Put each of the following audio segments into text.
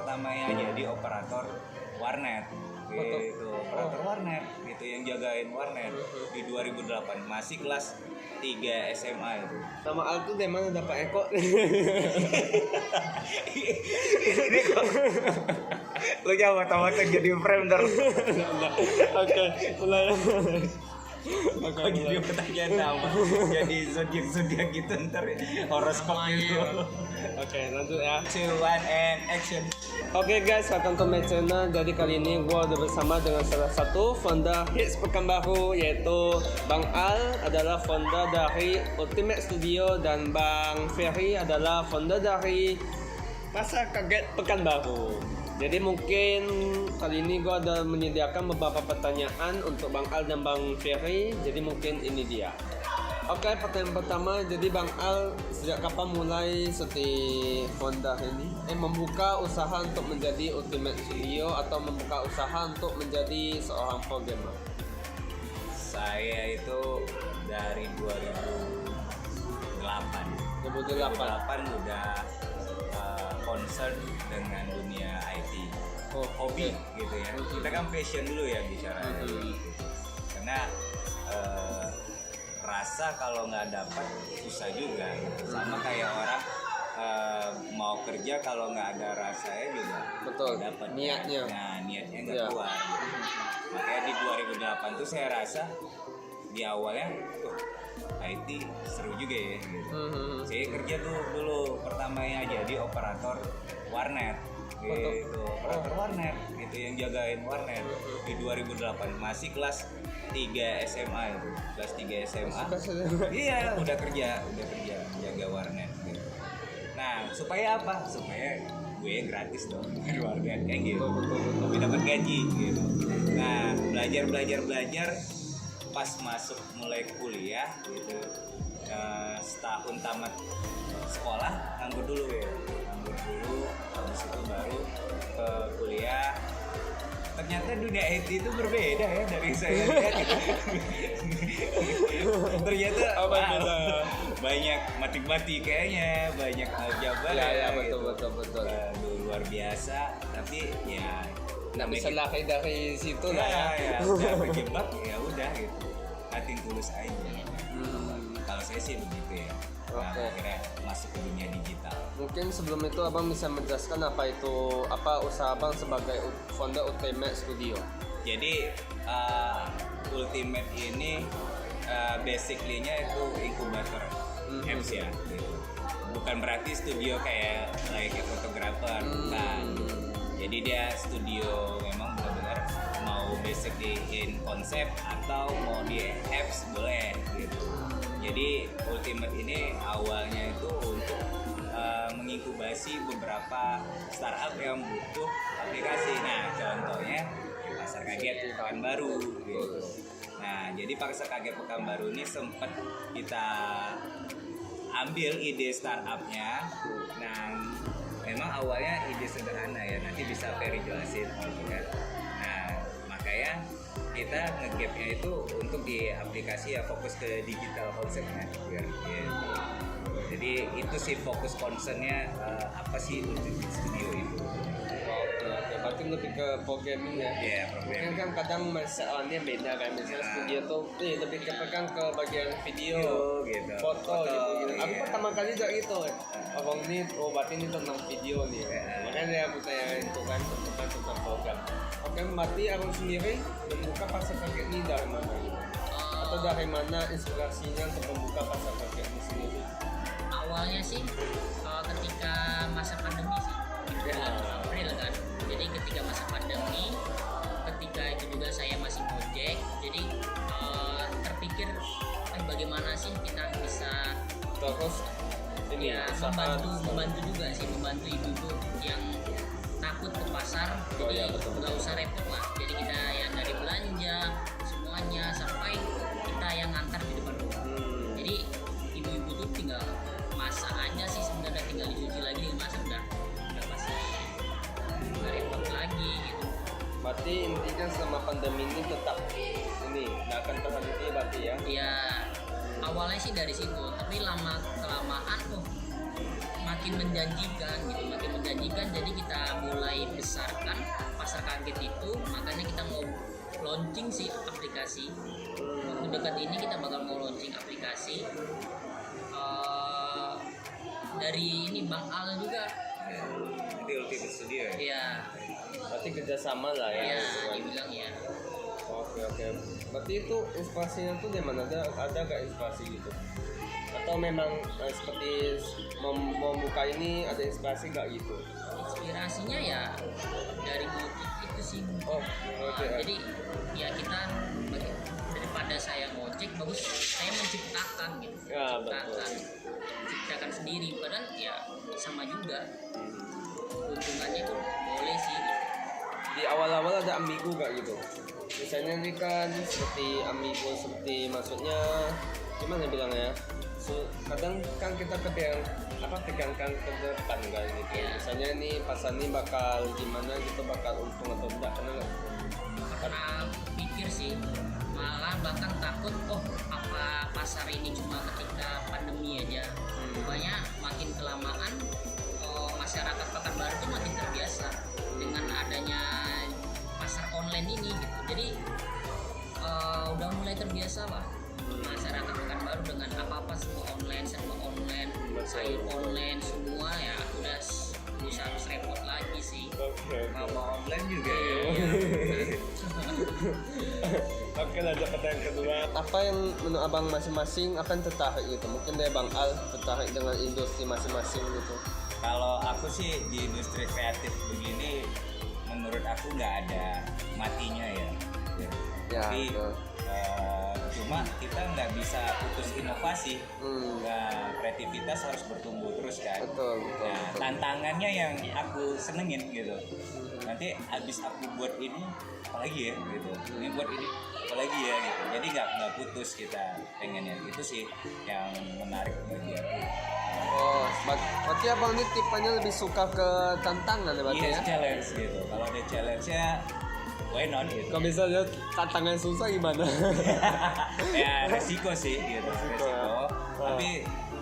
pertamanya jadi operator warnet gitu, operator warnet gitu yang jagain warnet di 2008, masih kelas 3 SMA itu. Nama Al tuh dari mana dapat Eko? Ini kok lu jangan mata-mata jadi frame dar. Oke, mulai. Kok jadi pertanyaan nama, jadi zodiak gitu ntar horoskop gitu. Oke, lanjut ya. 2, 1 and action. Oke guys, welcome to my channel. Jadi kali ini gue udah bersama dengan salah satu founder hits Pekanbaru, yaitu Bang Al adalah founder dari Ultimate Studio dan Bang Ferry adalah founder dari Pasar Kaget Pekanbaru. Jadi mungkin kali ini gue ada menyediakan beberapa pertanyaan untuk Bang Al dan Bang Ferry. Jadi mungkin ini dia. Oke, pertanyaan pertama. Jadi Bang Al sejak kapan mulai founder ini? Membuka usaha untuk menjadi Ultimate Studio atau membuka usaha untuk menjadi seorang programmer? Saya itu dari 2008 udah concern dengan dunia IT. Hobi gitu ya. Kita kan passion dulu ya bicara. Karena rasa kalau nggak dapat susah juga gitu. Sama kayak orang mau kerja kalau nggak ada rasanya juga Betul, dapat niatnya. Nah, niatnya nggak kuat gitu. Makanya di 2008 tuh saya rasa di awalnya IT seru juga ya gitu. Saya kerja tuh dulu pertamanya jadi operator warnet gitu, operator warnet gitu yang jagain warnet di 2008, masih kelas 3 SMA itu, kelas 3 SMA. Iya, udah kerja jaga warnet gitu. Nah, supaya apa? Supaya gue gratis dong di warnet kayak gitu. Tapi dapat gaji gitu. Nah, belajar pas masuk mulai kuliah gitu. Setahun tamat sekolah nganggur dulu, habis itu baru ke kuliah. Ternyata dunia IT itu berbeda ya dari saya lihat. Ternyata banyak mati kayaknya, banyak aljabar. Ya, betul. Luar biasa, tapi ya nggak bisa lari dari situ lah ya. Udah berjebak ya udah gitu. Nating tulus aja. Kalau saya sih begitu ya. Nah, akhirnya masuk ke dunia digital. Mungkin sebelum itu abang bisa menjelaskan apa usaha abang sebagai founder Ultimate Studio. Jadi Ultimate ini basically-nya itu inkubator apps ya gitu. Bukan berarti studio kayak fotografer, bukan. Jadi dia studio memang benar-benar mau basically in konsep atau mau di apps boleh gitu. Jadi Ultimate ini awalnya itu untuk menginkubasi beberapa startup yang butuh aplikasi. Nah, contohnya Pasar Kaget Pekanbaru gitu. Nah, jadi Pasar Kaget Pekanbaru ini sempat kita ambil ide startupnya. Nah, memang awalnya ide sederhana ya, nanti bisa Ferry jelasin gitu kan. Nah, makanya kita nge-gapnya itu untuk di aplikasi ya, fokus ke digital konsepnya gitu. Jadi itu sih fokus concernnya apa sih Ultimate Studio itu. Oke, berarti lebih ke programming ya. Iya, programming. Kan kadang masalahnya beda kan. Misalnya studio tuh lebih kepegang ke bagian video, gitu. foto gitu. Iya. Aku pertama kali juga gitu. Abang ini, berarti ini tentang video nih. Makanya dia bertanya itu kan tentang program. Oke, berarti abang sendiri membuka Pasar Kaget ini dari mana gitu? Atau dari mana inspirasinya untuk membuka Pasar Kaget ini sendiri? Awalnya sih ketika masa pandemi sih, bulan April kan. Jadi ketika masa pandemi, ketika itu juga saya masih ngojek, jadi terpikir bagaimana sih kita bisa Terus ini ya membantu juga sih, membantu ibu-ibu yang takut ke pasar. Jadi nggak usah repot lah. Jadi kita yang dari belanja semuanya sampai kita yang ngantar di depan rumah. Jadi ibu-ibu tuh tinggal masak aja sih sebenarnya, tinggal dicuci lagi dimasak udah pasti nggak repot lagi gitu. Berarti intinya selama pandemi ini tetap ini nggak akan terhenti berarti ya? Ya awalnya sih dari situ, tapi lama kelamaan tuh makin menjanjikan. Jadi kita mulai besarkan pasar kaget itu, makanya kita mau launching sih aplikasi. Waktu dekat ini kita bakal mau launching aplikasi dari ini Bang Al juga. Di Ultimate Studio ya. Ya, Berarti kerjasama lah ya. ya gitu kan. dibilang ya. Oke. Berarti itu inspirasinya tuh dari mana? Ada gak inspirasi gitu? Atau memang seperti mau buka ini ada inspirasi gak gitu? Inspirasinya ya dari Gojek itu sih. Oh, oke. Jadi ya kita daripada saya ngojek, bagus saya menciptakan gitu. Ya, betul. Ciptakan sendiri, padahal ya sama juga. Keuntungannya tuh boleh sih. Di awal-awal ada ambigu gak gitu? Misalnya ini kan seperti ambigu, seperti maksudnya gimana bilangnya? Kadang kan kita pikirkan ke depan kan gitu. Ya. Misalnya nih pasar ini bakal gimana gitu, bakal untung atau enggak, Karena pikir sih, malah bahkan takut apa pasar ini cuma ketika pandemi aja. Rupanya makin kelamaan masyarakat Pekanbaru itu makin terbiasa dengan adanya pasar online ini gitu. Jadi udah mulai terbiasa lah masyarakat Pekanbaru dengan apa-apa semua online, sayur online semua ya udah bisa harus repot lagi sih. Kalau online juga ya. Oke, lanjut pertanyaan kedua. Apa yang menurut abang masing-masing apa yang tertarik gitu? Mungkin dari Bang Al tertarik dengan industri masing-masing gitu. Kalau aku sih di industri kreatif begini, menurut aku nggak ada matinya ya. Ya, Tapi betul. cuma kita nggak bisa putus inovasi. Hmm. Nah, kreativitas harus bertumbuh terus kan. Betul. Nah, tantangannya yang aku senengin gitu. Nanti abis aku buat ini apalagi ya gitu. Ini buat ini apalagi ya gitu. Jadi nggak putus kita pengennya. Itu sih yang menarik bagi aku. Oh, berarti abang ini tipenya lebih suka ke tantangan ya berarti Yes, ya? challenge gitu. Kalau ada challenge-nya why not gitu. Kalau misalnya tantangan susah gimana? Ya resiko sih gitu. Resiko. ya. Tapi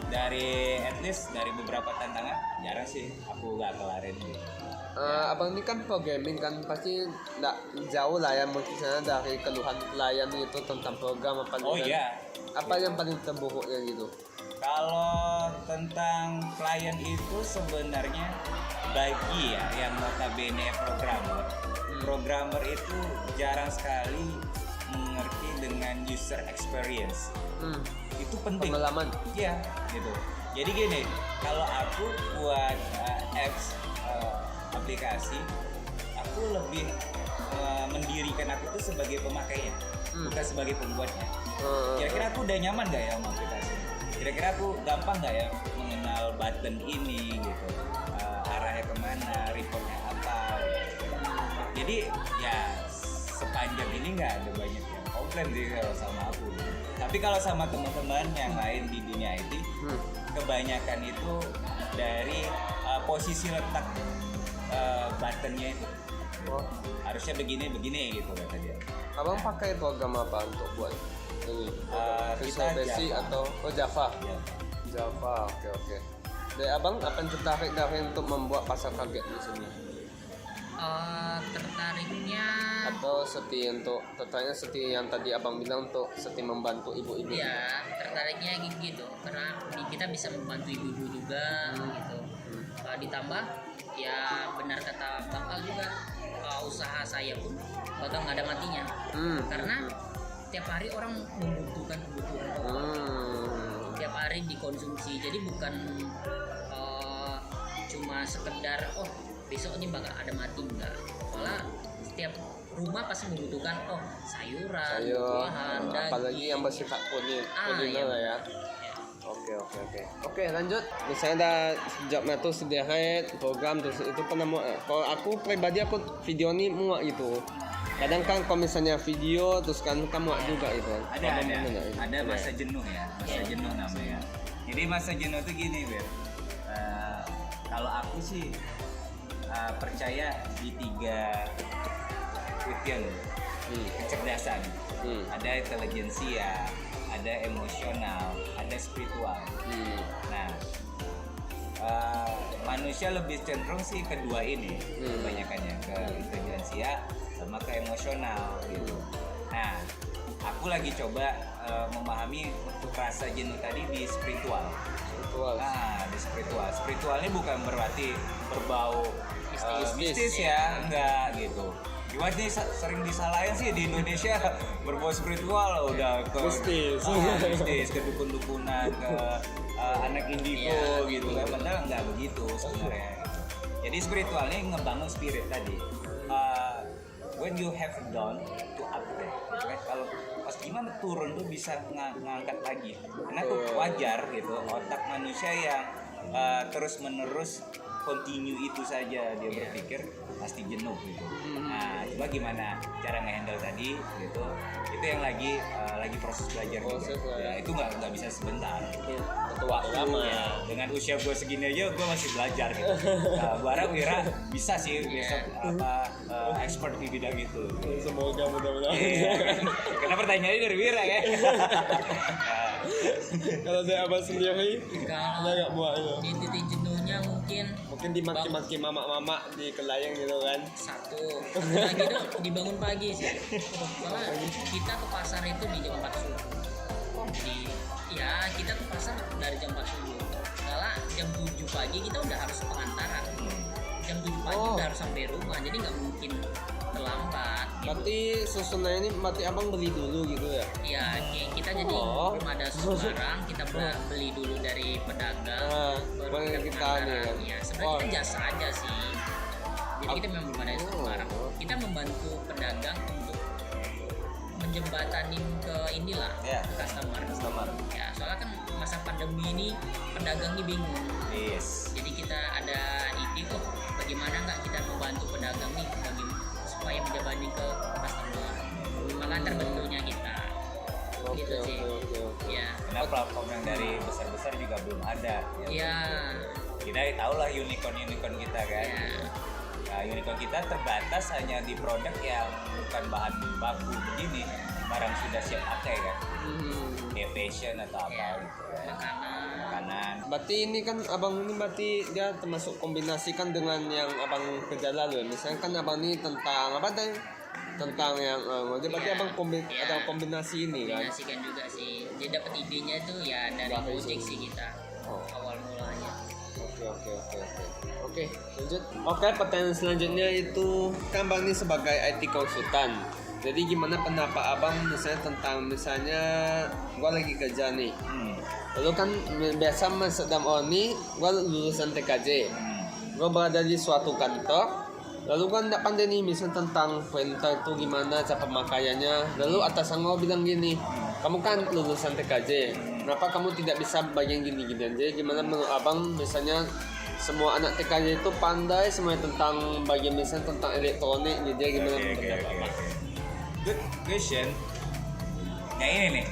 dari at least dari beberapa tantangan jarang sih aku nggak kelarin gitu. Abang ini kan programming kan pasti nggak jauh lah ya mungkin dari keluhan klien itu tentang program apa Oh gitu. iya. Apa yang paling terburuknya gitu? Kalau tentang klien itu sebenarnya bagi ya yang notabene programmer itu jarang sekali mengerti dengan user experience. Itu penting. Pengalaman. Iya, gitu. Jadi gini, kalau aku buat apps aplikasi, aku lebih mendirikan aku tuh sebagai pemakainya, bukan sebagai pembuatnya. Kira-kira aku udah nyaman gak ya sama aplikasi? Kira-kira aku gampang gak ya mengenal button ini gitu, arahnya kemana, reportnya apa gitu. Jadi ya sepanjang ini nggak ada banyak yang komplain sih kalau sama aku. Tapi kalau sama teman-teman yang lain di dunia IT, kebanyakan itu dari posisi letak buttonnya itu. Harusnya begini gitu kata dia. Abang pakai program apa untuk buat ini? Kita Visual Basic Java. atau Java? Ya. Java, oke. Dari abang apa yang tertarik dari untuk membuat pasar kaget di sini? Tertariknya Atau tertariknya seperti yang tadi abang bilang untuk seperti membantu ibu-ibu? ya tertariknya gitu karena kita bisa membantu ibu-ibu juga gitu. Ditambah ya benar kata Bang Al juga, usaha saya pun bakal nggak ada matinya karena tiap hari orang membutuhkan kebutuhan tiap hari dikonsumsi, jadi bukan cuma sekedar besok ini bakal ada mati, enggak. Malah setiap rumah pasti membutuhkan sayuran, buah-buahan, daging. apalagi yang bersifat kuliner iya. lah ya. Oke, lanjut. Misalnya ada jobnya tuh sederet program terus itu pernah muak. Kalau aku pribadi aku video ini muak gitu. Kadang kan kalau misalnya video terus kan muak juga itu. Ada masa jenuh ya, masa jenuh namanya. Jadi masa jenuh tuh gini, Bir. Kalau aku sih percaya di 3 quotient kecerdasan. Ada intelijensia, ada emosional, ada spiritual. Nah, manusia lebih cenderung sih kedua ini kebanyakannya, ke intelijensia sama ke emosional gitu. Nah, aku lagi coba memahami untuk rasa jenuh tadi di spiritual. Nah, di spiritual. Spiritualnya bukan berarti berbau mistis ya, enggak gitu. Cuma ini sering disalahin sih di Indonesia berbau spiritual udah ke mistis, ke dukun-dukunan, ke anak indigo gitu kan. Padahal enggak begitu sebenarnya. Jadi spiritualnya ngebangun spirit tadi. When you have down to upgrade, gitu kan? Kalau pas gimana turun tuh bisa ngangkat lagi. Karena tuh wajar gitu, otak manusia yang terus menerus continue itu saja dia berpikir pasti jenuh gitu. Nah, coba gimana cara ngehandle tadi gitu. Itu yang lagi proses belajar. Ya, itu nggak bisa sebentar. Butuh waktu lama. Ya, dengan usia gue segini aja gue masih belajar gitu. Nah, barang Wira bisa sih besok expert di bidang itu. Semoga mudah-mudahan. Iya, kan? Karena pertanyaannya dari Wira ya. Kalau dari abang sendiri, ada Kalau nggak buat itu? di titik jenuhnya Mungkin dimaki-maki mama-mama di kelayang gitu kan? satu lagi tuh dibangun pagi sih. Soalnya kita ke pasar itu di jam 4 subuh. Jadi ya kita ke pasar dari jam 4 subuh. Soalnya jam 7 pagi kita udah harus pengantaran. Jam 7 pagi udah harus sampai rumah. Jadi nggak mungkin terlambat. Gitu. Berarti susunannya ini berarti abang beli dulu gitu ya? Ya, kita jadi belum ada barang, kita beli dulu dari pedagang, baru kita kita nih kan? Ya, sebenarnya kita jasa aja sih. Jadi kita memang belum ada barang. Kita membantu pedagang untuk menjembatanin ke inilah customer. Ya, soalnya kan masa pandemi ini pedagang ini bingung. Yes. Jadi kita ada ide bagaimana nggak kita membantu pedagang nih supaya menjebani ke customer. Maka terbentuknya kita. Gitu sih. Ya. Karena platform yang dari besar-besar juga belum ada. Ya. Kita tahu lah unicorn kita kan. Ya. Nah, unicorn kita terbatas hanya di produk yang bukan bahan baku begini, barang sudah siap pakai kan. Kayak fashion atau apa gitu kan. Makanan. Berarti ini kan abang ini berarti dia termasuk kombinasikan dengan yang abang kerja lalu. Misalnya kan abang ini tentang apa tadi? Tentang yang jadi berarti abang ada kombinasi ini kan? Kombinasikan juga sih. Jadi dapat idenya itu ya dari musik sih kita. Awal mulanya. Oke, lanjut. Oke, pertanyaan selanjutnya itu kan abang ini sebagai IT konsultan. Jadi gimana pendapat abang misalnya gua lagi kerja nih. Lalu kan biasa sedang ini gua lulusan TKJ. Gua berada di suatu kantor. Lalu kan tidak pandai nih misalnya tentang printer itu gimana cara pemakaiannya. Lalu atasan gua bilang gini, kamu kan lulusan TKJ. Kenapa kamu tidak bisa bagian gini-gini aja? Gimana menurut abang misalnya semua anak TKJ itu pandai semuanya tentang bagian misalnya tentang elektronik jadi gimana pendapat abang? Good question. Yang ini nih,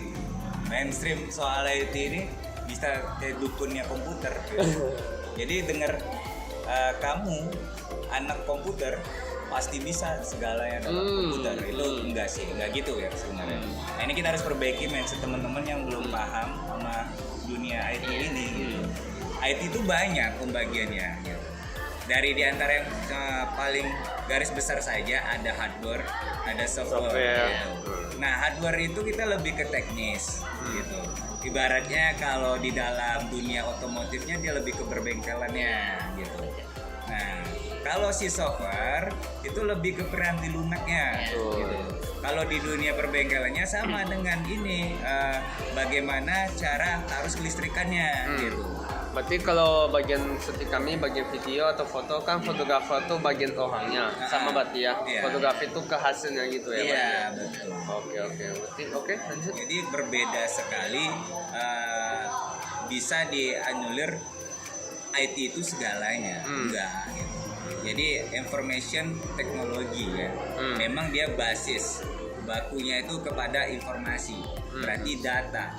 mainstream soal IT ini bisa kayak dukunnya komputer. Jadi dengar kamu anak komputer pasti bisa segalanya dalam komputer. Itu enggak sih, enggak gitu ya sebenarnya. Nah, ini kita harus perbaiki mindset teman-teman yang belum paham sama dunia IT ini gitu. IT itu banyak pembagiannya gitu. Dari diantara yang paling garis besar saja ada hardware, ada software. Gitu. Nah, hardware itu kita lebih ke teknis gitu. Ibaratnya kalau di dalam dunia otomotifnya dia lebih ke berbengkelannya gitu. Nah, kalau si software itu lebih ke peranti lunaknya gitu. Kalau di dunia perbengkelannya sama dengan ini bagaimana cara arus kelistrikannya gitu. Berarti kalau bagian seperti kami bagian video atau foto kan fotografer tuh bagian orangnya sama berarti ya. Fotografi itu ke hasilnya gitu ya. Iya, betul. Oke, lanjut. Jadi berbeda sekali bisa dianulir IT itu segalanya. Enggak gitu. Jadi information technology ya. Memang dia basis bakunya itu kepada informasi, berarti data.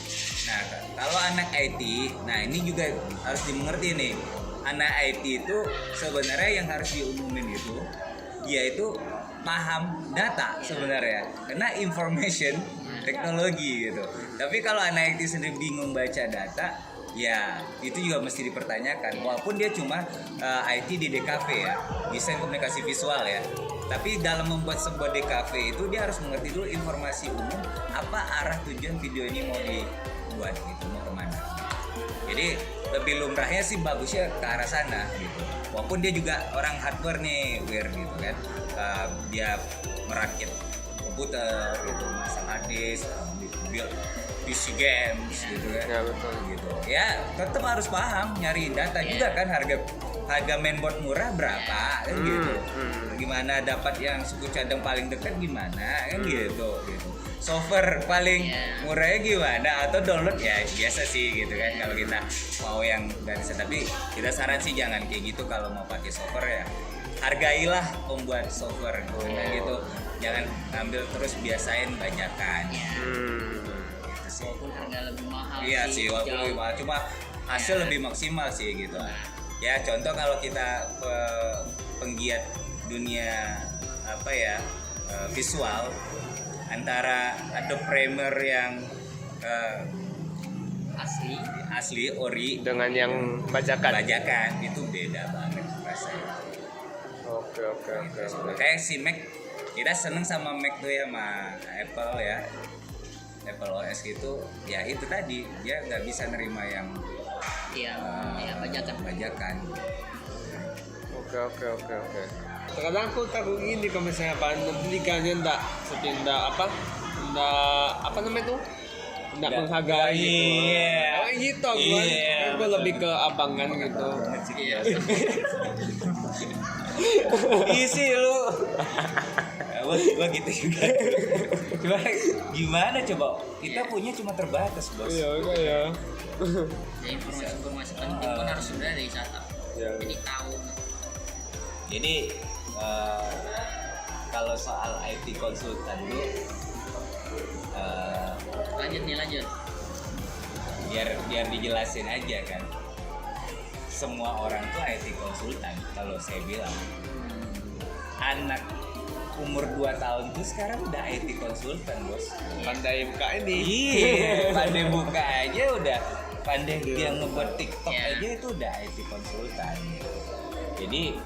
Nah, kalau anak IT, nah ini juga harus dimengerti nih. Anak IT itu sebenarnya yang harus diumumin itu, dia itu paham data sebenarnya, karena information teknologi gitu. Tapi kalau anak IT sendiri bingung baca data, Ya, itu juga mesti dipertanyakan. Walaupun dia cuma IT di DKV ya, desain komunikasi visual ya. Tapi dalam membuat sebuah DKV itu dia harus mengerti dulu informasi umum apa arah tujuan video ini mau dibuat gitu, mau kemana. Jadi lebih lumrahnya sih bagusnya ke arah sana gitu. Walaupun dia juga orang hardware nih, gitu kan. Dia merakit komputer gitu, masang hard disk, build PC games gitu kan. Ya betul. Gitu. Ya tetap harus paham nyari data juga kan, harga mainboard murah berapa kan gitu. Gimana dapat yang suku cadang paling dekat gimana kan gitu. Software paling murahnya gimana, atau download ya biasa sih gitu kan kalau kita mau yang dari sana. Tapi kita saran sih jangan kayak gitu kalau mau pakai software ya. Hargailah pembuat software gitu. Jangan ambil terus biasain bajakan. Walaupun harga lebih mahal. Iya sih, walaupun lebih mahal, cuma hasil lebih maksimal sih gitu. Ya contoh kalau kita penggiat dunia apa ya, visual, antara Adobe Premiere yang asli ori Dengan yang bajakan. itu beda banget rasanya. Oke. Kayak si Mac, kita seneng sama Mac tuh ya, sama Apple ya, Apple OS gitu ya, itu tadi dia nggak bisa nerima yang bajakan. Oke. Terkadang aku takut gini kalau misalnya belikannya ndak namanya tuh, ndak menghargai gitu. Gue lebih ke abangan gitu. Isi lu. Gua gitu juga. Gimana coba? Kita punya cuma terbatas, Bos. Iya. Ya, informasi penting pun harus sudah dari startup. Jadi tahu. Jadi kalau soal IT konsultan dulu, lanjut. Biar dijelasin aja kan. Semua orang tuh IT konsultan kalau saya bilang. Anak umur 2 tahun tuh sekarang udah IT konsultan, Bos. Pandai buka ini. Iya, pandai buka aja udah, pandai dia ngebuat TikTok aja itu udah IT konsultan. Jadi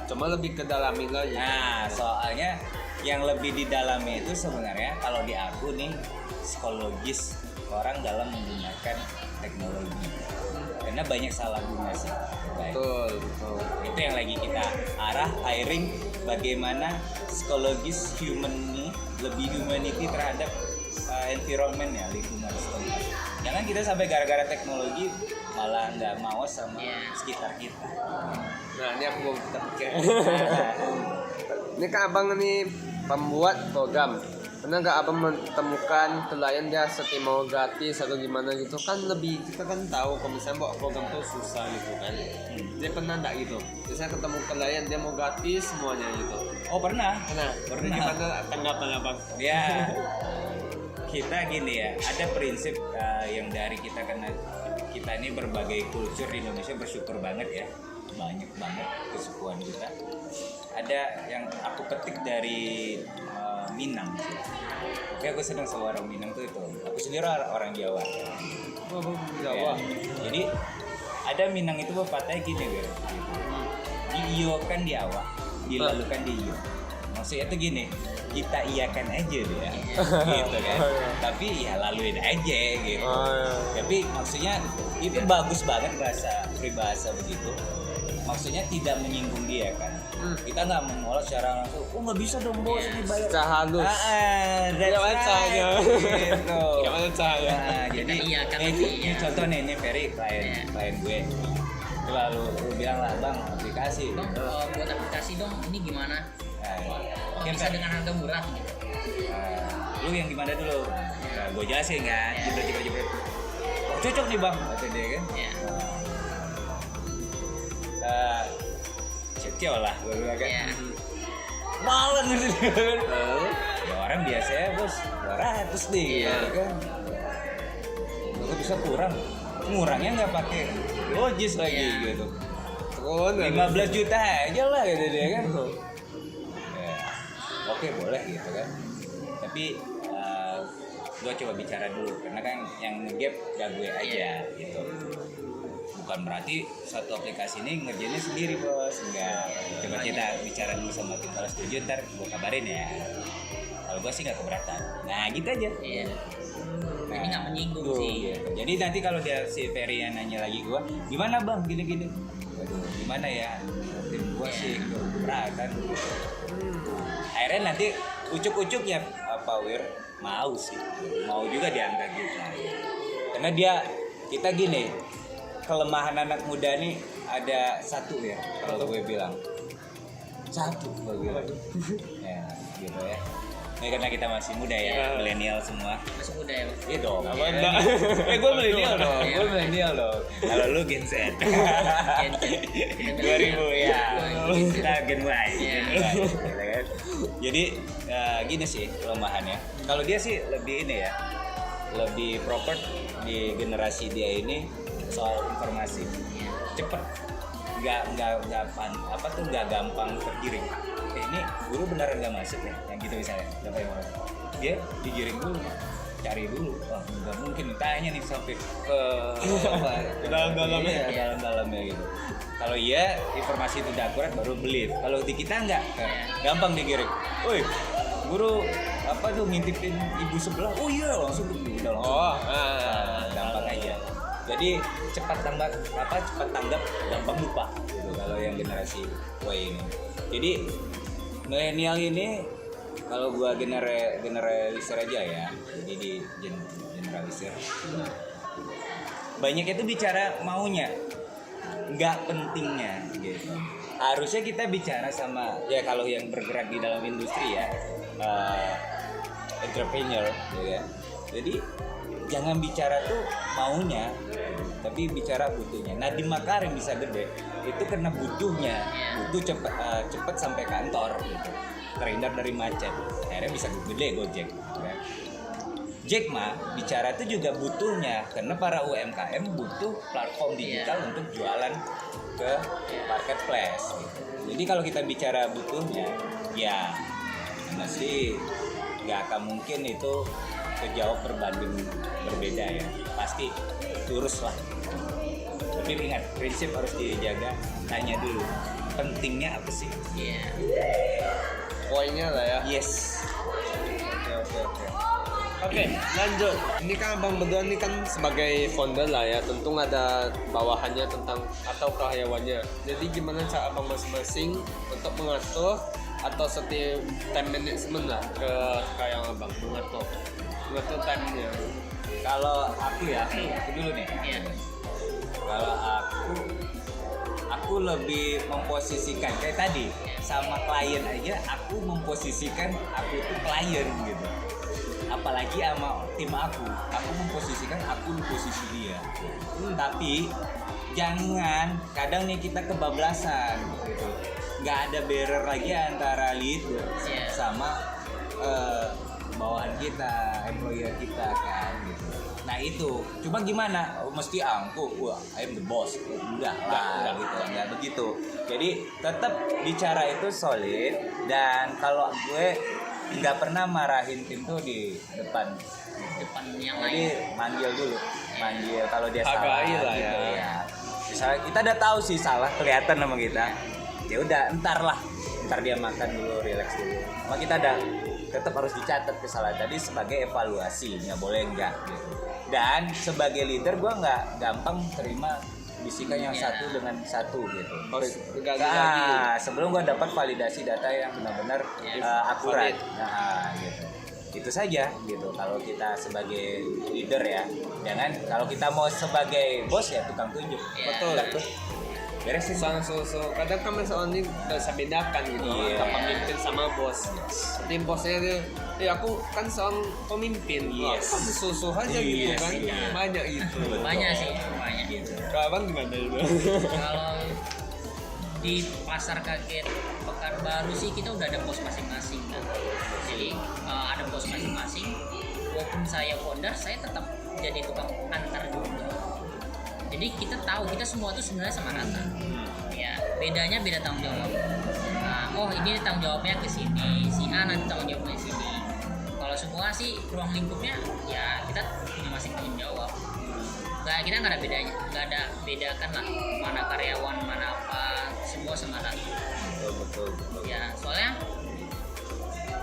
Cuma lebih ke dalamin lagi. nah, soalnya yang lebih didalami itu sebenarnya kalau di aku nih, psikologis orang dalam menggunakan teknologi. Karena banyak salah guna sih. Betul. Itu yang lagi kita hiring, bagaimana psikologis human nih, lebih humanity terhadap environment ya, lingkungan setempat. Jangan kita sampai gara-gara teknologi malah nggak mau sama sekitar kita. Nah, ini aku mau pikir. Ini kan abang nih pembuat program. Pernah nggak abang menemukan klien dia mau gratis atau gimana gitu? Kan lebih kita kan tahu kalau misalnya buat program tuh susah gitu kan. Dia pernah nggak gitu? Biasanya ketemu klien dia mau gratis semuanya gitu. Oh pernah. Gimana tanggapan abang? Ya kita gini ya, ada prinsip yang dari kita, karena kita ini berbagai kultur di Indonesia, bersyukur banget ya, banyak banget kesukuan kita. Ada yang aku petik dari Minang sih. Oke, aku senang sama orang Minang tuh itu. Aku sendiri orang Jawa. Oh, Jawa. Ya. Jadi ada Minang itu pepatahnya gini, gitu. Diiokan di awak, dilalukan di iyo. Maksudnya itu gini, kita iyakan aja deh ya, gitu kan. Tapi ya laluin aja gitu. Tapi maksudnya itu bagus banget bahasa peribahasa begitu. Maksudnya tidak menyinggung dia kan. Kita nggak menolak secara langsung. Oh nggak bisa dong bos, ini bayar. Secara halus. Gimana caranya? Gitu. Gimana caranya? Jadi Iya, kan ini contoh nih, ini Ferry klien gue. Lalu lu bilang lah, bang aplikasi. Bang, buat aplikasi dong, ini gimana? Bisa dengan harga murah gitu. Lu yang gimana dulu? Nah, gue jelasin kan, jebret. Oh, cocok nih bang, kata dia kan. Cetio lah, gue bilang kan. Malen gitu kan. Ya orang biasanya bos 200 nih, gitu kan. Lu bisa ngurangnya nggak pakai logis lagi gitu. 15 juta aja lah gitu dia kan. Oke boleh gitu kan, tapi gue coba bicara dulu karena kan yang nge-gap gak gue aja gitu. Bukan berarti satu aplikasi ini ngerjainnya sendiri bos, enggak. Coba kita bicara dulu sama tim, kalau setuju ntar gue kabarin ya. Kalau gue sih nggak keberatan. Nah gitu aja. Iya. Ini nggak menyinggung Tuh, sih. gitu. Jadi nanti kalau dia si Ferry yang nanya lagi gue, gimana bang gini-gini, waduh gimana ya, tim gue sih keberatan. Akhirnya nanti ucuk-ucuk ya Pak Wir mau sih, mau juga diangkat kita. Karena kita gini, kelemahan anak muda nih ada satu ya, kalau gue bilang satu gue bilang. Ya gitu ya. Ini karena kita masih muda ya, milenial semua. Masih muda ya, Bang? Iya dong. Apa enggak? Gue milenial dong. Gue milenial dong. Kalau lu Gen Z. Gen Z. 2000 ya. Kita Gen Y. Gen Y. Gitu kan. Jadi gini sih kelemahannya. Kalau dia sih lebih ini ya, lebih proper di generasi dia ini soal informasi. Cepet. Nggak gampang tergiring. Ini guru beneran nggak masuk ya, yang gitu misalnya, siapa yang masuk? Dia digiring dulu, cari dulu. Wah nggak mungkin tanya nih sampai ke dalam-dalamnya. Dalam-dalamnya gitu. Kalau iya informasi itu udah akurat baru believe. Kalau di kita nggak, gampang digiring. Woi, guru apa tuh ngintipin ibu sebelah? Oh iya langsung udah langsung. Gampang aja. Jadi cepat tanggap, gampang lupa gitu kalau yang generasi Y ini. Jadi milenial ini kalau gua generalisir aja ya. Jadi di generalisir. Banyak itu bicara maunya, nggak pentingnya gitu. Harusnya kita bicara sama ya kalau yang bergerak di dalam industri ya, entrepreneur ya. Jadi jangan bicara tuh maunya, tapi bicara butuhnya. Nadiem Makarim bisa gede itu karena butuh cepet sampai kantor gitu, terhindar dari macet, akhirnya bisa gede Gojek kan? Jack mah bicara itu juga butuhnya karena para UMKM butuh platform digital untuk jualan ke marketplace gitu. Jadi kalau kita bicara butuhnya ya masih nggak akan mungkin itu kejawab berbanding berbeda ya, pasti lurus lah. Tapi ingat, prinsip harus dijaga, tanya dulu pentingnya apa sih. Iya. Poinnya lah ya. Yes. Oke, lanjut. Ini kan abang berdua ini kan sebagai founder lah ya, tentu ada bawahannya tentang atau karyawannya. Jadi gimana cara abang masing-masing untuk mengatur atau setiap time management lah ke karyawan abang, mengatur time-nya. Kalau aku ya, aku dulu nih. Iya. Kalau aku lebih memposisikan kayak tadi sama klien aja, aku memposisikan aku itu klien gitu. Apalagi sama tim aku memposisikan aku di posisi dia. Tapi jangan kadang nih kita kebablasan gitu. Nggak ada barrier lagi antara lead sama bawahan kita, employer kita kan gitu. Nah itu, cuma gimana? Mesti angku, wah, I'm the boss. Enggak lah, gitu, enggak begitu. Jadi tetap bicara itu solid dan kalau gue nggak pernah marahin tim tuh di depan yang jadi lain. manggil kalau dia Hargai salah lah gitu ya. ya. Misalnya kita udah tahu sih salah, kelihatan sama kita. Ya udah, ntar dia makan dulu, relax dulu. Cuma kita tetap harus dicatat kesalahan tadi sebagai evaluasi, nggak boleh enggak gitu. Dan sebagai leader gue nggak gampang terima bisikan yang satu dengan satu gitu. Harus lagi. Sebelum gue dapat validasi data yang benar-benar akurat. Nah, gitu. Itu saja gitu. Kalau kita sebagai leader ya, jangan kalau kita mau sebagai bos ya tukang tunjuk. Betul. Beresin. Kadang kan soalnya nggak bisa bedakan gitu antara pemimpin sama bos. Tim bosnya dia, aku kan seorang pemimpin. Yes. Kan susu aja gitu kan. Yes. Banyak gitu. Banyak sih, banyak. Gitu. Kalau abang gimana itu? Kalau di pasar kaget Pekanbaru sih kita udah ada bos masing-masing kan. Jadi ada bos masing-masing. Walaupun saya founder, saya tetap jadi tukang antar juga. Jadi kita tahu kita semua tuh sebenarnya sama rata. Ya, bedanya beda tanggung jawab. Nah, oh ini tanggung jawabnya ke sini, si A nanti tanggung jawabnya ke sini. Kalau Kalau semua sih ruang lingkupnya ya kita punya masing tanggung jawab. Kita nggak ada bedanya, nggak ada bedakan lah mana karyawan mana apa, semua sama rata. Betul. Ya soalnya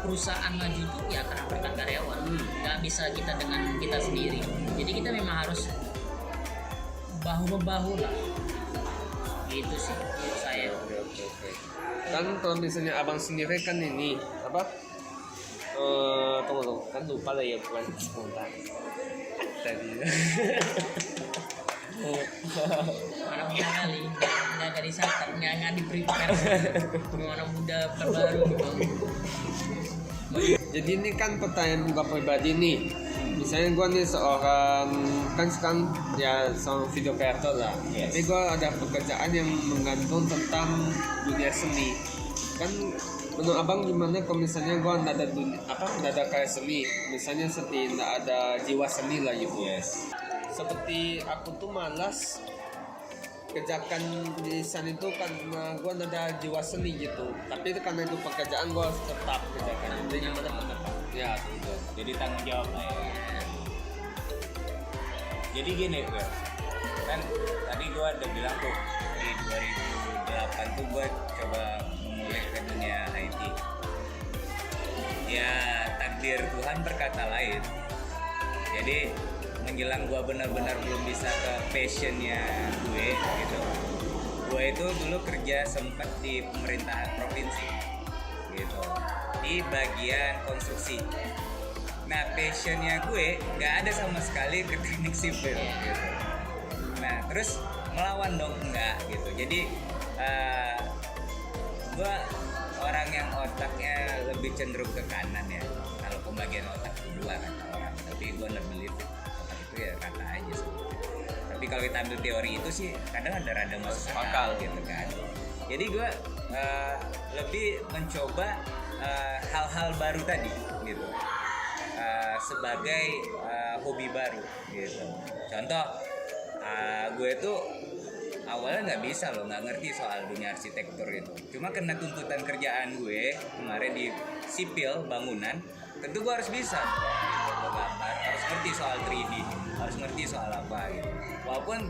perusahaan maju itu ya karena berkat karyawan, nggak bisa kita dengan kita sendiri. Jadi kita memang harus bahu membahu lah. Gitu sih menurut saya. Oke. Kan kalau misalnya abang sendiri kan ini apa? Tunggu kan lupa lah ya bukan spontan tadi. Mana muda kali, nggak disasar, nggak di prepare. Mana muda terbaru gitu. Jadi ini kan pertanyaan gua pribadi nih. Misalnya gua nih seorang kan sekarang ya seorang video creator lah. Yes. Tapi gua ada pekerjaan yang menggantung tentang dunia seni. Kan menurut abang gimana kalau misalnya gua nggak ada karya seni, misalnya seperti nggak ada jiwa seni lah gitu. Yes. Seperti aku tuh malas kerjakan di sana itu karena gue ada jiwa seni gitu, tapi itu karena itu pekerjaan gue tetap kerjakan. Jadi gimana pendapat? Ya gitu. Jadi tanggung jawab lah ya. Jadi gini gue, kan tadi gue udah bilang tuh di 2008 tuh gue coba memulai ke dunia IT. Ya takdir Tuhan berkata lain. Jadi menjelang gue benar-benar belum bisa ke passionnya gue gitu. Gue itu dulu kerja sempat di pemerintahan provinsi gitu, di bagian konstruksi. Nah passionnya gue nggak ada sama sekali ke teknik sipil gitu. Nah terus melawan dong enggak gitu. Jadi gue orang yang otaknya lebih cenderung ke kanan ya. Kalau pembagian otak kedua kan orang, tapi gue lebih ya kata aja sih. Tapi kalau kita ambil teori itu sih kadang ada rada masuk akal gitu kan. Jadi gue lebih mencoba hal-hal baru tadi gitu, sebagai hobi baru gitu. Contoh gue tuh awalnya nggak bisa loh, nggak ngerti soal dunia arsitektur itu. Cuma karena tuntutan kerjaan gue kemarin di sipil bangunan, tentu gue harus bisa gambar, harus ngerti soal 3D, harus ngerti soal apa gitu. Walaupun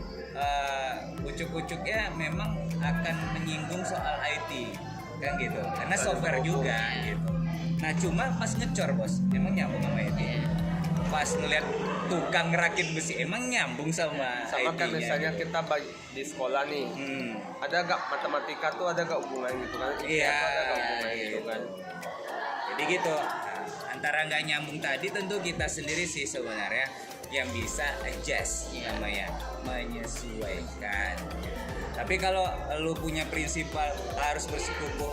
ucuk-ucuknya memang akan menyinggung soal IT kan gitu, karena software juga gitu. Nah cuma pas ngecor bos, emang nyambung sama IT. Pas ngeliat tukang ngerakit besi, emang nyambung sama Sama kan IT-nya, misalnya gitu. kita di sekolah nih, ada gak matematika tuh ada gak hubungan gitu kan? Iya, Ada gak hubungan gitu kan? Jadi gitu, antara nggak nyambung tadi tentu kita sendiri sih sebenarnya yang bisa adjust namanya, menyesuaikan. Tapi kalau lu punya prinsip harus bersekufu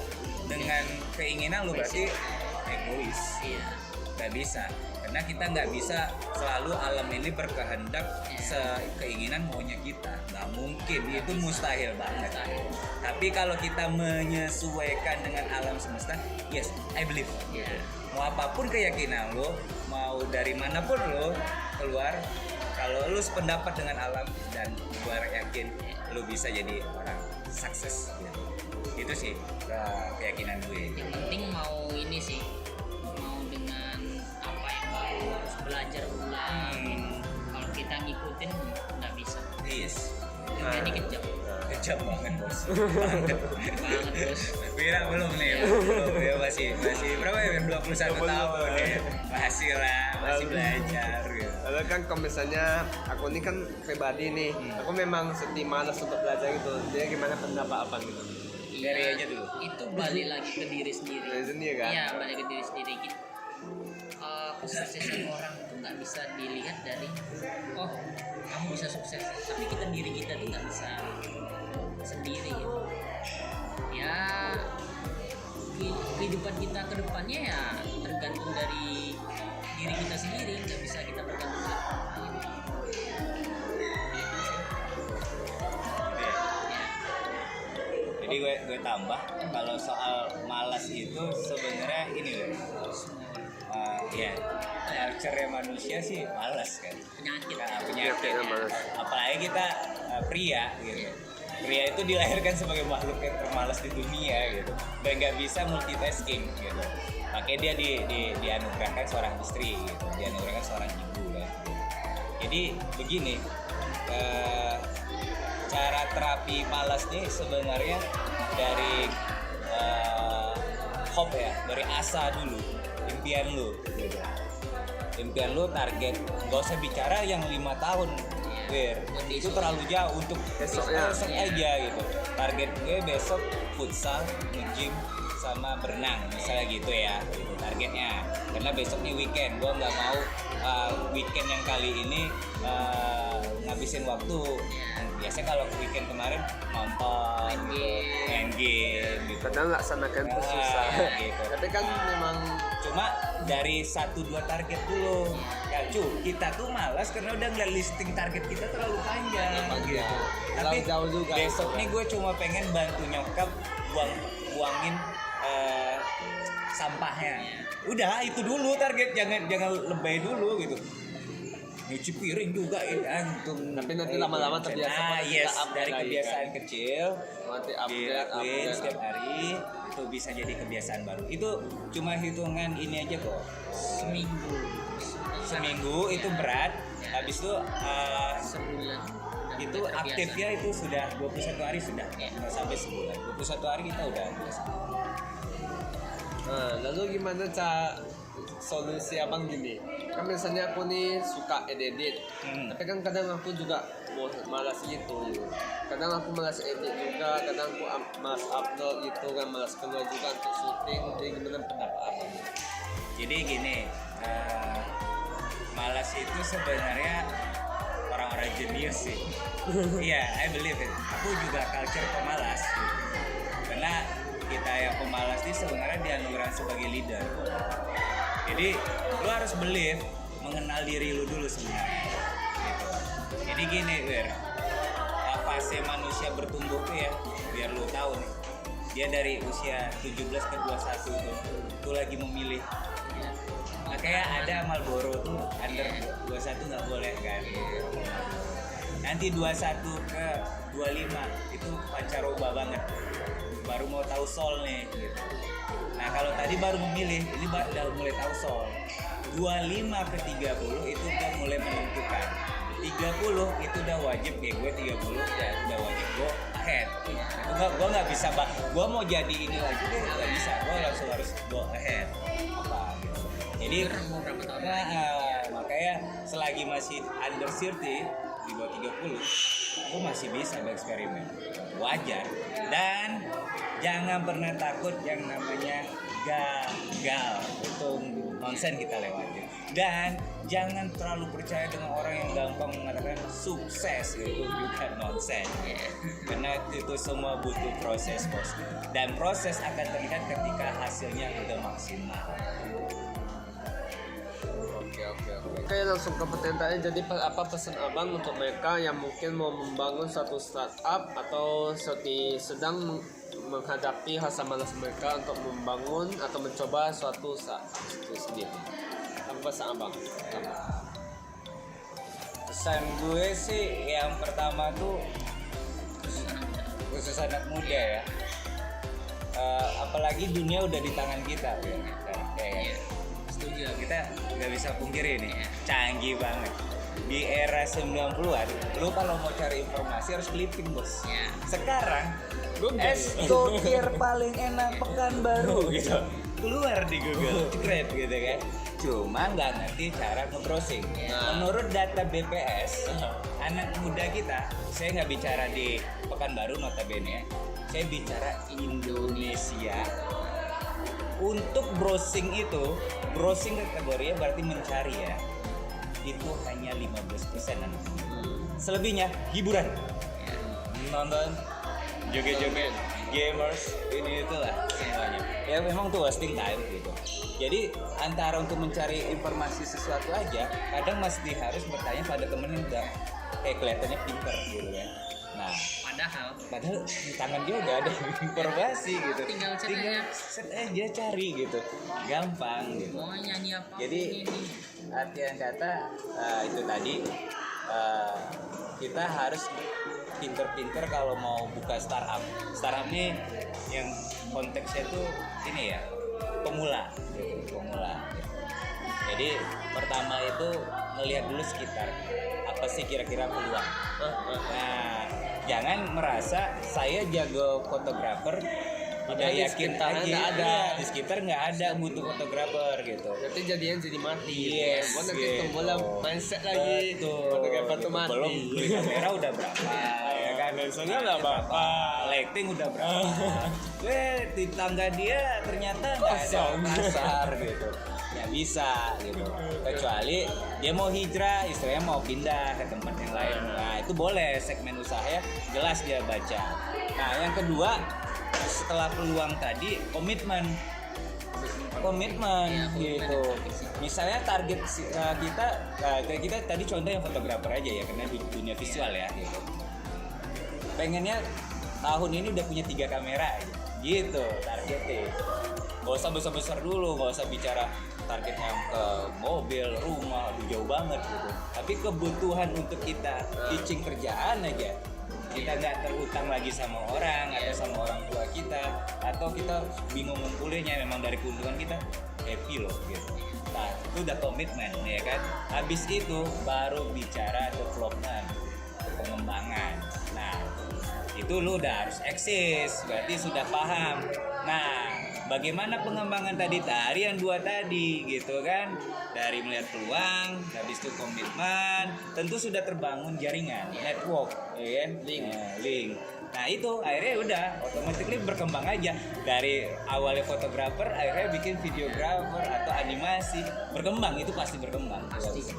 dengan keinginan lu, berarti egois. Nggak bisa, karena kita nggak bisa selalu alam ini berkehendak sekeinginan maunya kita, nggak mungkin, itu mustahil banget. Tapi kalau kita menyesuaikan dengan alam semesta, yes, I believe. Mau apapun keyakinan lo, mau dari manapun lo keluar, kalau lo sependapat dengan alam, dan gue yakin lo bisa jadi orang sukses gitu. Itu sih keyakinan gue. Yang penting mau ini sih, mau dengan apa yang baru harus belajar ulang. Kalau kita ngikutin nggak bisa. Yes. Jadi kejam. Kejam banget bos. Banget bos. Wira belum nih, belum ya, masih berapa ya, 21 tahun ya. Masih lah, masih belajar gitu. Lalu kan kalau misalnya aku ini kan pribadi nih, aku memang sedih malas untuk belajar gitu. Jadi gimana pendapat apa gitu? Dari aja dulu. Itu balik lagi ke diri sendiri. Dari sendiri kan? Iya, balik ke diri sendiri. Kesuksesan orang tuh nggak bisa dilihat dari oh kamu bisa sukses, tapi diri kita tuh nggak bisa sendiri gitu. Ya kehidupan kita ke depannya ya tergantung dari diri kita sendiri, nggak bisa kita bergantung dari orang lain. Jadi gue tambah, kalau soal malas itu sebenarnya ini loh, ya nature manusia sih malas kan, Penyakit. penyakit. malas. Apalagi kita pria gitu. pria itu dilahirkan sebagai makhluk yang termalas di dunia gitu dan nggak bisa multitasking gitu. Makanya dia dianugerahkan seorang istri gitu, dianugerahkan seorang ibu kan. Jadi begini, cara terapi malas nih sebenarnya dari hope ya, dari asa dulu, impian lu gitu. Impian lu target, nggak usah bicara yang 5 tahun Wir, itu terlalu jauh untuk besok aja gitu. Target gue besok futsal, nge-gym sama berenang misalnya gitu ya, gitu targetnya. Karena besok nih weekend, gue nggak mau weekend yang kali ini ngabisin waktu. Biasanya kalau weekend kemarin nonton, main game gitu. Kadang laksanakan itu susah. Gitu. Tapi kan memang cuma dari 1-2 target dulu. Ya kita tuh malas karena udah ngeliat listing target kita terlalu panjang gitu. Tapi jauh juga besok nih gue cuma pengen bantu nyokap buangin sampahnya. Udah itu dulu target, jangan lebay dulu gitu. Nyuci piring juga antum. Tapi nanti lama-lama terbiasa. Yes, dari kebiasaan kecil nanti dilakuin setiap hari itu bisa jadi kebiasaan baru. Itu cuma hitungan ini aja kok. Seminggu itu berat. Habis itu sebulan itu aktifnya itu sudah 21 hari sudah. Nggak sampai sebulan. 21 hari kita udah biasa. Nah, lalu gimana solusi abang gini? Kan misalnya aku nih suka edit, tapi kan kadang aku juga malas gitu. Kadang aku malas edit juga, kadang aku malas upload gitu kan, malas keluar juga untuk syuting. Jadi gimana pendapat abang? Jadi gini, malas itu sebenarnya orang-orang jenius sih. Iya, I believe it. Aku juga culture pemalas. Karena kita yang pemalas ini sebenarnya dianugerahkan sebagai leader. Jadi lu harus believe, mengenal diri lu dulu sebenarnya. Gitu. Jadi gini, Wir, fase manusia bertumbuh tuh ya, biar lu tahu nih. Dia dari usia 17 ke 21 tuh lagi memilih. Makanya ada Marlboro tuh under 21 nggak boleh kan. Nanti 21 ke 25 itu pancaroba banget. Baru mau tahu soul nih gitu. Nah kalau tadi baru memilih, ini udah mulai tahu soul. 25 ke 30 itu udah mulai menentukan. 30 itu udah wajib kayak gue 30 ya udah wajib gue ahead. Gue nggak bisa gue mau jadi ini lagi deh nggak bisa. Gue langsung harus go ahead apa gitu. Jadi makanya selagi masih under 30 di bawah 30 aku masih bisa bereksperimen, wajar. Dan jangan pernah takut yang namanya gagal, itu nonsen kita lewatin. Dan jangan terlalu percaya dengan orang yang gampang mengatakan sukses, itu juga nonsen. Karena itu semua butuh proses bos, dan proses akan terlihat ketika hasilnya udah maksimal. Oke, langsung ke pertanyaan. Jadi apa pesan abang untuk mereka yang mungkin mau membangun suatu startup atau sedang menghadapi rasa malas mereka untuk membangun atau mencoba suatu startup itu sendiri? Apa pesan abang? Pesan gue sih yang pertama tuh khusus anak muda ya. Apalagi dunia udah di tangan kita ya. Setuju, kita nggak bisa pungkiri nih, canggih banget. Di era 90-an, lu kalau mau cari informasi harus clipping bos. Sekarang, Estokir paling enak Pekanbaru gitu. Keluar di Google, keren gitu kan. Cuma nggak ngerti cara nge-browsing. Menurut data BPS, anak muda kita, saya nggak bicara di Pekanbaru notabene ya, saya bicara Indonesia. Untuk browsing itu, browsing kategorinya berarti mencari ya, itu hanya 15% anak muda. Selebihnya hiburan, nonton, joget-joget, gamers, ini itulah semuanya. Ya memang tuh wasting time gitu. Jadi antara untuk mencari informasi sesuatu aja, kadang masih harus bertanya pada temen yang udah kayak kelihatannya pinter gitu kan. Nah, padahal di tangan dia udah ada informasi gitu. Tinggal set aja cari gitu, gampang gitu. Mau nyanyi apa? Jadi artian kata itu tadi kita harus pinter-pinter kalau mau buka startup. Startup nih yang konteksnya tuh ini ya, pemula gitu, pemula. Jadi pertama itu ngelihat dulu sekitar apa sih kira-kira peluang. Nah, jangan merasa saya jago fotografer udah Padahal di yakin sekitarnya aja nggak ada. di sekitar nggak ada butuh fotografer gitu. Nanti jadian jadi mati. Yes, Nanti gitu. bola mindset lagi. Betul. Fotografer tuh mati. Belum beli kamera udah berapa ya kan, Lensa-nya udah berapa. lighting udah berapa. Di tangga dia ternyata nggak ada Kosong. pasar gitu, nggak bisa gitu. Kecuali dia mau hijrah, istilahnya mau pindah ke tempat yang lain. Nah itu boleh, segmen usahanya jelas dia baca. Nah yang kedua, setelah peluang tadi, komitmen Ya, gitu. Misalnya target kita, kayak kita tadi contoh yang fotografer aja ya, karena di dunia visual ya gitu. Pengennya tahun ini udah punya 3 kamera aja, gitu targetnya. Gak usah besar-besar dulu, gak usah bicara target yang ke mobil, rumah, aduh jauh banget gitu. Tapi kebutuhan untuk kita pitching kerjaan aja, kita nggak terutang lagi sama orang atau sama orang tua kita, atau kita bingung ngumpulinnya, memang dari keuntungan kita happy loh gitu. Nah itu udah komitmen ya kan. Habis itu baru bicara development, pengembangan. Nah itu lu udah harus eksis, berarti sudah paham. Nah bagaimana pengembangan tadi yang 2 tadi gitu kan, dari melihat peluang, habis itu komitmen, tentu sudah terbangun jaringan, network, ya kan? Link. Nah itu akhirnya udah otomatis berkembang aja, dari awalnya fotografer akhirnya bikin videografer atau animasi, berkembang, itu pasti berkembang.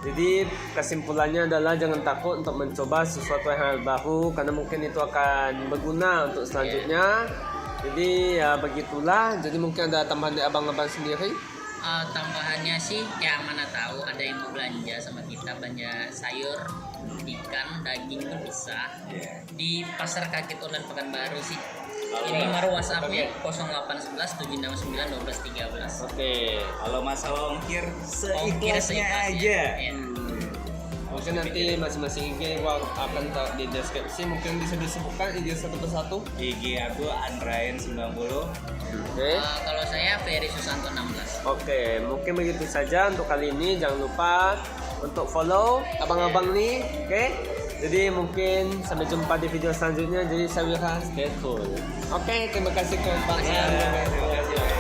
Jadi kesimpulannya adalah jangan takut untuk mencoba sesuatu yang hal baru, karena mungkin itu akan berguna untuk selanjutnya. Jadi ya begitulah. Jadi mungkin ada tambahan dari abang-abang sendiri. Tambahannya sih ya mana tahu ada yang mau belanja sama kita, belanja sayur, ikan, daging pun bisa di Pasar Kaget Online Pekanbaru sih. Ini nomor WhatsApp-nya 0811 769 1213. Oke. Kalau masalah ongkir Ongkir seikhlasnya seikhlasnya, aja. ya. Mungkin nanti masing-masing IG gua akan taruh di deskripsi. Mungkin bisa disebutkan IG satu persatu. IG aku Andrain90. Oke. Kalau saya Ferry Susanto 16. Oke, mungkin begitu saja untuk kali ini. Jangan lupa untuk follow abang-abang nih. Oke. Jadi mungkin sampai jumpa di video selanjutnya. Jadi saya Wilha, stay cool. Oke, terima kasih kepada Terima kasih.